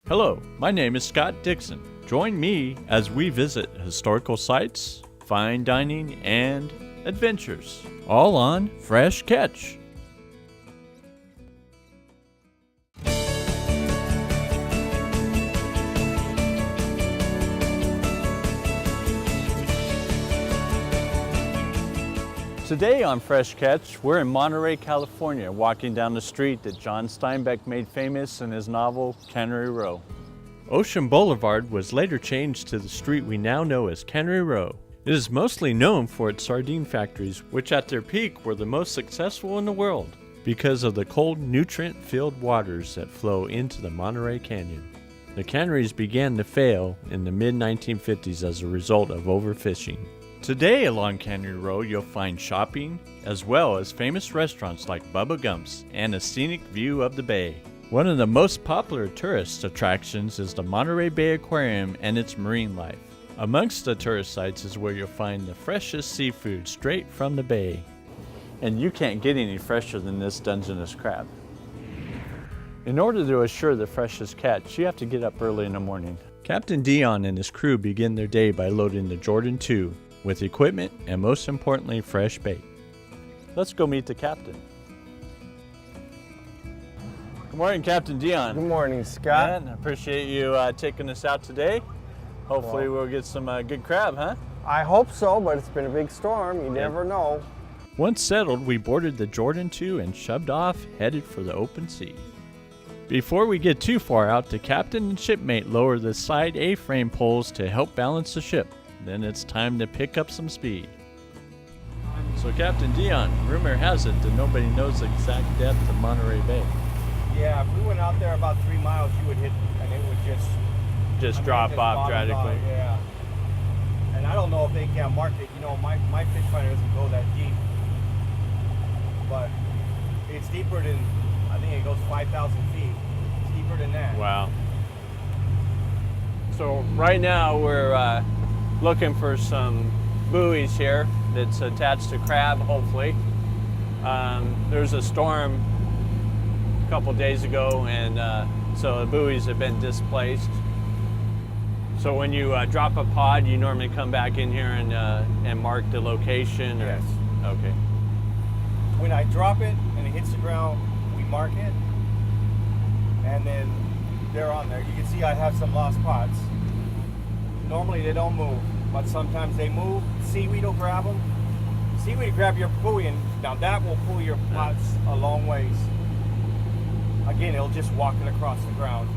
Hello, my name is Scott Dixon. Join me as we visit historical sites, fine dining, and adventures, all on Fresh Catch. Today on Fresh Catch, we're in Monterey, California, walking down the street that John Steinbeck made famous in his novel Cannery Row. Ocean Boulevard was later changed to the street we now know as Cannery Row. It is mostly known for its sardine factories, which at their peak were the most successful in the world because of the cold, nutrient-filled waters that flow into the Monterey Canyon. The canneries began to fail in the mid-1950s as a result of overfishing. Today along Cannery Row you'll find shopping, as well as famous restaurants like Bubba Gump's and a scenic view of the bay. One of the most popular tourist attractions is the Monterey Bay Aquarium and its marine life. Amongst the tourist sites is where you'll find the freshest seafood straight from the bay. And you can't get any fresher than this Dungeness crab. In order to assure the freshest catch, you have to get up early in the morning. Captain Dion and his crew begin their day by loading the Jordan II with equipment and, most importantly, fresh bait. Let's go meet the captain. Good morning, Captain Dion. Good morning, Scott. I appreciate you taking us out today. Hopefully we'll get some good crab, huh? I hope so, but it's been a big storm. You never know. Once settled, we boarded the Jordan II and shoved off, headed for the open sea. Before we get too far out, the captain and shipmate lower the side A-frame poles to help balance the ship. Then it's time to pick up some speed. So Captain Dion, rumor has it that nobody knows the exact depth of Monterey Bay. Yeah, if we went out there about 3 miles, you would hit, and it would just drop off drastically. Yeah. And I don't know if they can mark it. You know, my fish finder doesn't go that deep. But it's deeper than, I think it goes 5,000 feet. It's deeper than that. Wow. So right now we're looking for some buoys here that's attached to crab, hopefully. There's a storm a couple days ago, and so the buoys have been displaced. So when you drop a pod, you normally come back in here and mark the location? Or? Yes. Okay. When I drop it and it hits the ground, we mark it, and then they're on there. You can see I have some lost pods. Normally they don't move, but sometimes they move. Seaweed will grab them. Seaweed will grab your buoy, and now that will pull your pods a long ways. Again, it'll just walk it across the ground.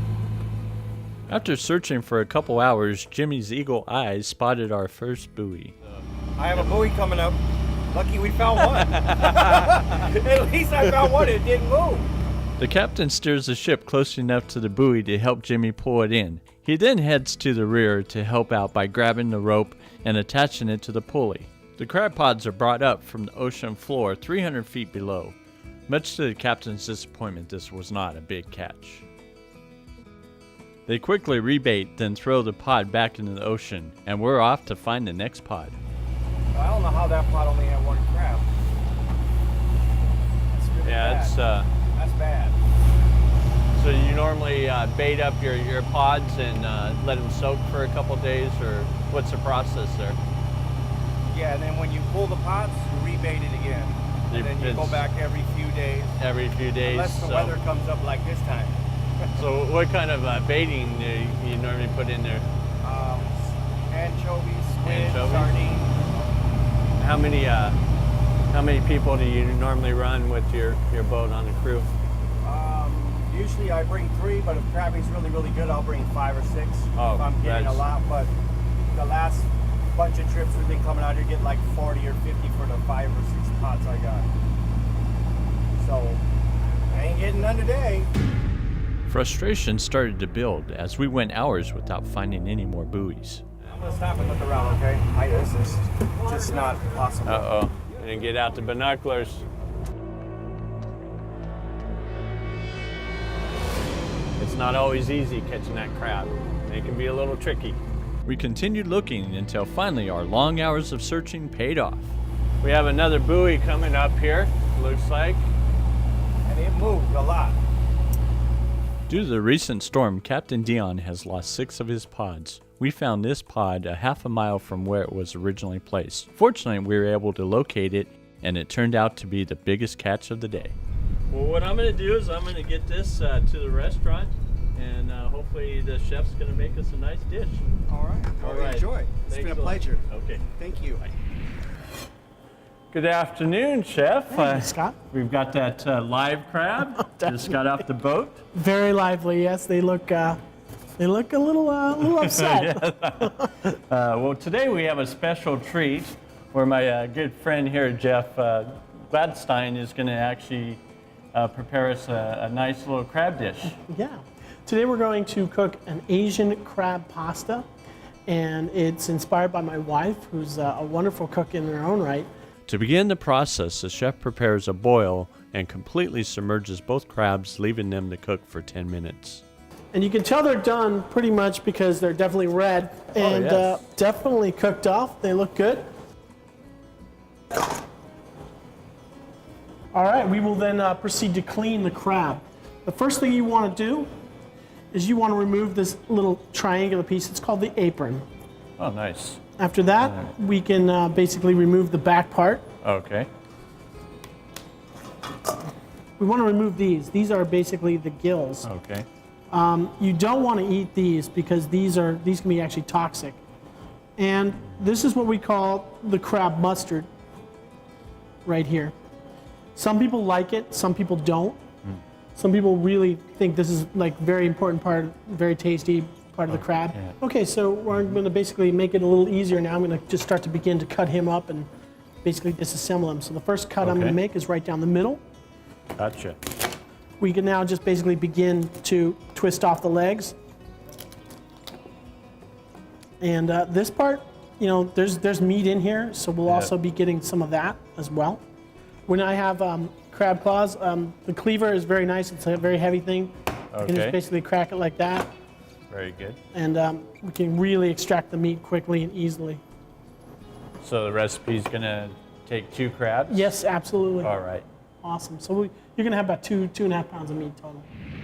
After searching for a couple hours, Jimmy's eagle eyes spotted our first buoy. I have a buoy coming up. Lucky we found one. At least I found one. It didn't move. The captain steers the ship close enough to the buoy to help Jimmy pull it in. He then heads to the rear to help out by grabbing the rope and attaching it to the pulley. The crab pods are brought up from the ocean floor 300 feet below. Much to the captain's disappointment, this was not a big catch. They quickly rebait, then throw the pod back into the ocean, and we're off to find the next pod. I don't know how that pod only had one crab. That's really bad. That's bad. So you normally bait up your pods and let them soak for a couple days, or what's the process there? Yeah, and then when you pull the pods, you rebait it again. And then you go back every few days. Every few days. Unless the weather comes up like this time. So what kind of baiting do you normally put in there? Anchovies, squid, sardines. How many people do you normally run with your boat on the crew? Usually I bring 3, but if crabbing's really, really good, I'll bring 5 or 6 if I'm getting a lot. But the last bunch of trips we've been coming out here, get like 40 or 50 for the 5 or 6 pots I got. So I ain't getting none today. Frustration started to build as we went hours without finding any more buoys. I'm gonna stop and look around, okay? This is just not possible. Uh-oh, and get out the binoculars. It's not always easy catching that crab. It can be a little tricky. We continued looking until finally our long hours of searching paid off. We have another buoy coming up here, looks like. And it moved a lot. Due to the recent storm, Captain Dion has lost 6 of his pods. We found this pod a half a mile from where it was originally placed. Fortunately, we were able to locate it, and it turned out to be the biggest catch of the day. Well, what I'm going to do is I'm going to get this to the restaurant, and hopefully the chef's going to make us a nice dish. All right. All right. Enjoy. It's Thanks been a lot. pleasure. Okay. Thank you. Bye. Good afternoon, Chef. Hey, Scott. We've got that live crab. Just got off the boat. Very lively. Yes, they look a little upset. Well, today we have a special treat where my good friend here, Jeff Gladstein, is going to actually prepare us a nice little crab dish. Yeah. Today we're going to cook an Asian crab pasta, and it's inspired by my wife, who's a wonderful cook in her own right. To begin the process, the chef prepares a boil and completely submerges both crabs, leaving them to cook for 10 minutes. And you can tell they're done pretty much because they're definitely red and yes. definitely cooked off. They look good. All right, we will then proceed to clean the crab. The first thing you want to do is you want to remove this little triangular piece. It's called the apron. Oh, nice. After that, we can basically remove the back part. Okay. We want to remove these. These are basically the gills. Okay. You don't want to eat these because these can be actually toxic. And this is what we call the crab mustard right here. Some people like it, some people don't. Some people really think this is like very important part, very tasty part of the crab. Yeah. Okay, so we're going to basically make it a little easier now. I'm going to just start to begin to cut him up and basically disassemble him. So the first cut I'm going to make is right down the middle. Gotcha. We can now just basically begin to twist off the legs. And this part, you know, there's meat in here, so we'll also be getting some of that as well. When I have crab claws, the cleaver is very nice. It's a very heavy thing. You can just basically crack it like that. Very good. And we can really extract the meat quickly and easily. So the recipe's going to take 2 crabs? Yes, absolutely. All right. Awesome. So you're going to have about 2.5 pounds of meat total.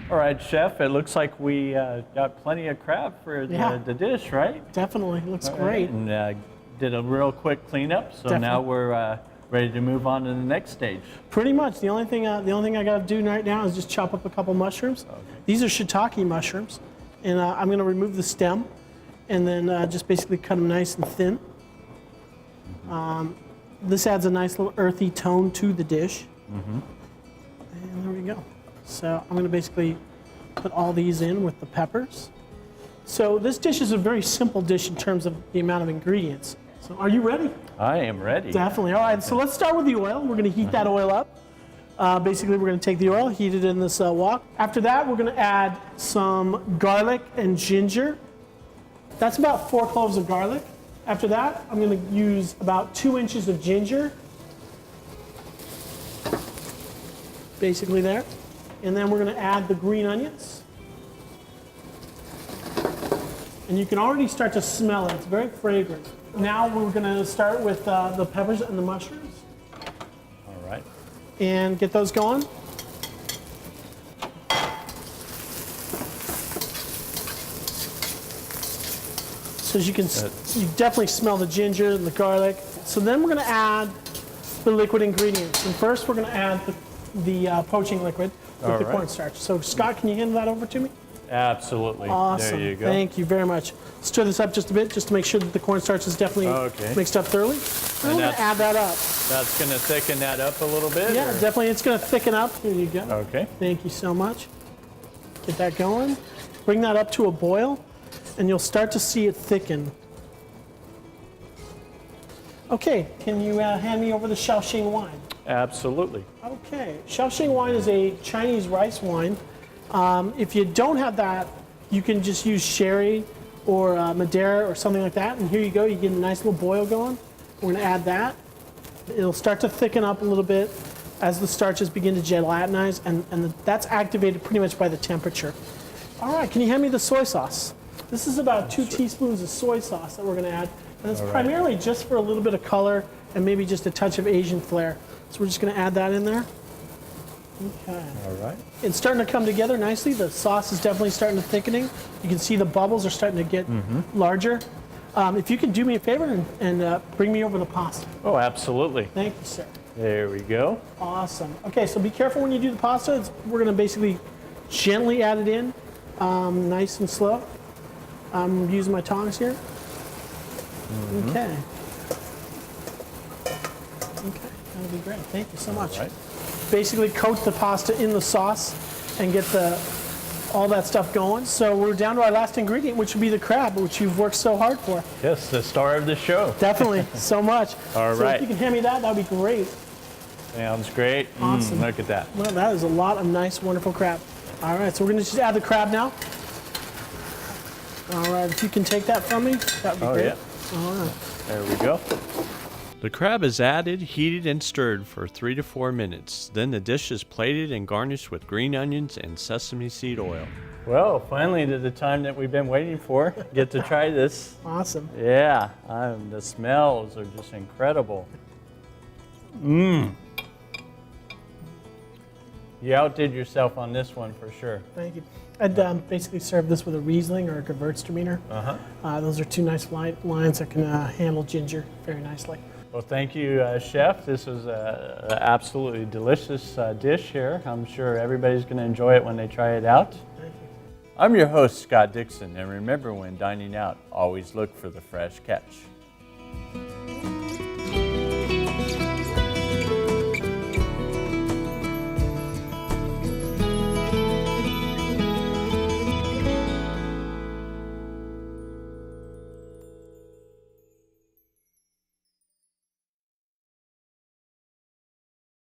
All right, Chef, it looks like we got plenty of crab for the dish, right? Definitely. Looks great. And did a real quick cleanup, so Definitely. now we're ready to move on to the next stage. Pretty much. The only thing I got to do right now is just chop up a couple mushrooms. Okay. These are shiitake mushrooms, and I'm going to remove the stem, and then just basically cut them nice and thin. This adds a nice little earthy tone to the dish. And there we go. So I'm going to basically put all these in with the peppers. So this dish is a very simple dish in terms of the amount of ingredients. So are you ready? I am ready. Definitely. All right, so let's start with the oil. We're going to heat that oil up. Basically, we're going to take the oil, heat it in this wok. After that, we're going to add some garlic and ginger. That's about 4 cloves of garlic. After that, I'm going to use about 2 inches of ginger. Basically there. And then we're going to add the green onions. And you can already start to smell it. It's very fragrant. Now we're going to start with the peppers and the mushrooms. All right. And get those going. So as you can, you definitely smell the ginger and the garlic. So then we're going to add the liquid ingredients. And first we're going to add the poaching liquid with the cornstarch. So Scott, can you hand that over to me? Absolutely. Awesome. There you go. Thank you very much. Stir this up just a bit, just to make sure that the cornstarch is definitely mixed up thoroughly. And we're going to add that up. That's going to thicken that up a little bit? Yeah, definitely. It's going to thicken up. Here you go. Okay. Thank you so much. Get that going. Bring that up to a boil, and you'll start to see it thicken. Okay, can you hand me over the Shaoxing wine? Absolutely. Okay, Shaoxing wine is a Chinese rice wine. If you don't have that, you can just use sherry or Madeira or something like that. And here you go, you get a nice little boil going. We're gonna add that. It'll start to thicken up a little bit as the starches begin to gelatinize, and that's activated pretty much by the temperature. All right, can you hand me the soy sauce? This is about 2 teaspoons of soy sauce that we're gonna add. And it's primarily just for a little bit of color and maybe just a touch of Asian flair. So we're just gonna add that in there. Okay. All right. It's starting to come together nicely. The sauce is definitely starting to thickening. You can see the bubbles are starting to get larger. If you can do me a favor and bring me over the pasta. Oh, absolutely. Thank you, sir. There we go. Awesome. Okay, so be careful when you do the pasta. We're going to basically gently add it in, nice and slow. I'm using my tongs here. Okay. Okay, that'll be great. Thank you so much. All right. Basically coat the pasta in the sauce and get all that stuff going. So we're down to our last ingredient, which would be the crab, which you've worked so hard for. Yes, the star of the show. Definitely, so much. All so right. if you can hand me that, that would be great. Sounds great. Awesome. Look at that. Well, that is a lot of nice, wonderful crab. All right, so we're going to just add the crab now. All right, if you can take that from me, that would be great. Yeah. All right. There we go. The crab is added, heated, and stirred for 3 to 4 minutes. Then the dish is plated and garnished with green onions and sesame seed oil. Well, finally to the time that we've been waiting for. Get to try this. Awesome. Yeah, the smells are just incredible. Mmm. You outdid yourself on this one for sure. Thank you. I'd basically serve this with a Riesling or a Gewürztraminer. Those are two nice wines that can handle ginger very nicely. Well, thank you, Chef. This was an absolutely delicious dish here. I'm sure everybody's going to enjoy it when they try it out. Thank you. I'm your host, Scott Dixon, and remember when dining out, always look for the fresh catch.